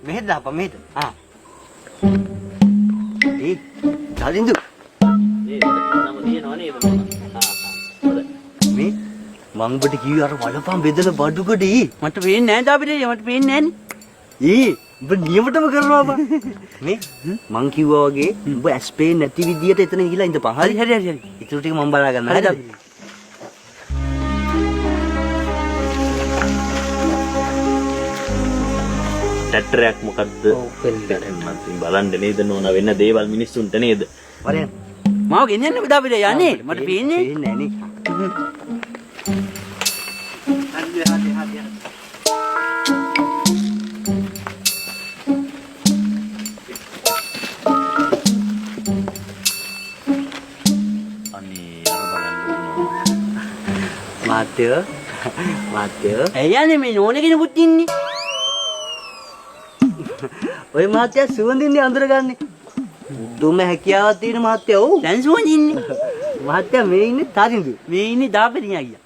මෙහෙට දාපන් මෙහෙට. ඒ ගලින්දු. නම දිනනවා නේද මේ මං ඔබට කිව්වේ අර වලපන් බෙදලා බඩුකඩේ. මට පේන්නේ නැහැ දාපිරේ මට පේන්නේ නැහනේ. ඔබ නියමටම කරනවා බං. මේ මං කිව්වා වගේ ඔබ ඇස් පේන්නේ නැති විදියට එතන ගිහලා ඉඳපන්. හරි. ඊටු ටික මම බලා ගන්නවා. හරිද? ටැටරයක් මොකද්ද? බලන්න නේද නෝන වෙන දේවල් මිනිස්සුන්ට නේද? වරෙන්. මාව ගෙනියන්න දාපිරේ යන්නේ. මට පේන්නේ නැහැ නේ. මාත්‍යෝ ඇයි මේ නෝන කෙනෙකුත් ඉන්නේ? ඔය මාත්‍යා සුවඳින්නේ අඳුරගන්නේ. දුම හැකියාවක් තියෙන මාත්‍යා. ඔව්. දැන් සුවඳින්නේ. මාත්‍යා මේ ඉන්නේ තරිඳු. මේ ඉන්නේ දාපිරිය අයියා.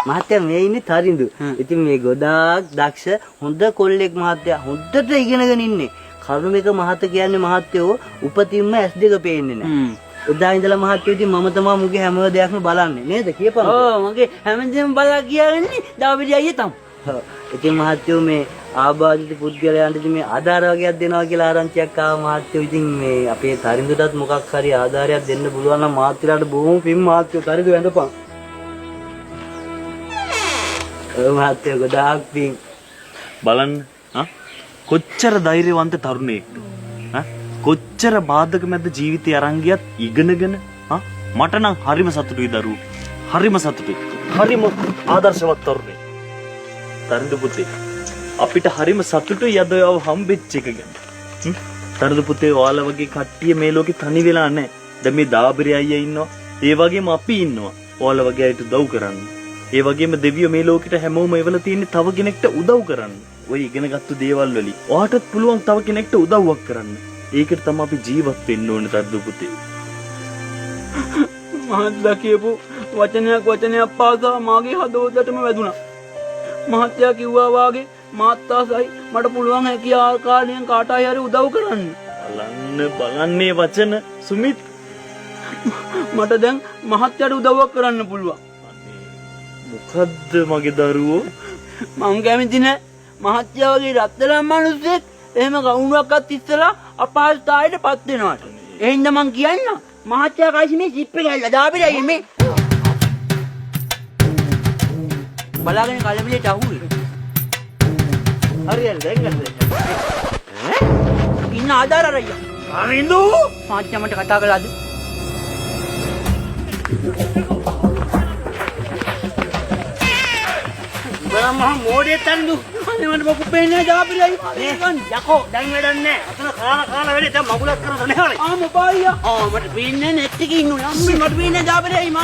මාත්‍යා මේ ඉන්නේ තරිඳු. ඉතින් මේ ගොඩාක් දක්ෂ හොඳ කොල්ලෙක් මාත්‍යා. හොඳට ඉගෙනගෙන ඉන්නේ. කරුණික මහත කියන්නේ මහත්යෝ උපතින්ම S2 පේන්නේ නැහැ. එදා ඉඳලා මහත්යෝ ඉතින් මම තමයි මුගේ හැම දෙයක්ම බලන්නේ නේද කියපන්. ඔව් මගේ හැමදේම බලා කියාගන්නේ දාපිරිය අයියා තමයි. ඔව්. ඉතින් මහත්යෝ මේ ආබාධිත පුද්ගලයන්ට ඉතින් මේ ආධාර වගේක් දෙනවා කියලා ආරංචියක් ආව මහත්යෝ. ඉතින් මේ අපේ තරිඳුටත් මොකක් හරි ආධාරයක් දෙන්න පුළුවන් නම් මහත්යලාට බොහොම පින් මහත්යෝ තරිඳු වැඳපන්. ඔව් මහත්යෝ ගොඩාක් පින්. බලන්න කොච්චර ධෛර්යවන්ත තරුණයෙක්ද කොච්චර බාධක මැද ජීවිතය අරන් ගියත් ඉගෙනගෙන මට නම් හරිම සතුටුයි දරුවෝ හරිම සතුටුයි හරිම ආදර්ශවත් තරුණයෙක් තරුණ පුතේ අපිට හරිම සතුටුයි අද ඔයව හම්බෙච්ච එක ගැන තරුණ පුතේ ඔයාලා වගේ කට්ටිය මේ ලෝකේ තනි වෙලා නැහැ දැන් මේ දාබිරි අයියා ඉන්නවා ඒ වගේම අපි ඉන්නවා ඔයාලා වගේ අයට උදව් කරන්න ඒ වගේම දෙවියෝ මේ ලෝකෙට හැමෝම එවලා තියෙන්නේ තව කෙනෙක්ට උදව් කරන්න ඔය ඉගෙනගත්තු දේවල් වලින් ඔයාටත් පුළුවන් තව කෙනෙක්ට උදව්වක් කරන්න. ඒකට තමයි අපි ජීවත් වෙන්න ඕනේ තද්දු පුතේ. මහත්ලා කියපු වචනයක් පාසා මාගේ හදවතටම වැදුනා. මහත්යා කිව්වා වාගේ මාත් ආසයි මට පුළුවන් හැකි ආකාරයෙන් කාටයි හරි උදව් කරන්න. බලන්නේ වචන සුමිත් මට දැන් මහත්යාට උදව්වක් කරන්න පුළුවන්. මොකද්ද මගේ දරුවෝ? මං කැමති නෑ මහත්යා වගේ රත්තරන් මිනිස්සෙක් එහෙම කවුරුවක්වත් ඉස්සලා අපහසුතාවයට පත් වෙනවාට. ඒ හින්දා මං කියන්න මහත්යා කාසි මේ සිප් එක ඇල්ල දාපිරයි මේ. බලාගෙන කලබලයට අහුවේ. හරියට දැන් ගන්න. ඉන්න ආදාර අරయ్యා. අරින්දු මහත්යා මට කතා කළාද? බලන්න මම මොඩේ තන්දු. අනේ මට මොකක් පේන්නේ දාපිරයි. යකෝ දැන් වැඩක් නැහැ. අතන කාලා වැඩේ දැන් මගුලක් කරනද නැහැ. මොබයියා. මට පේන්නේ නැත් එකේ ඉන්නුනේ. අම්මේ මට පේන්නේ දාපිරයි මම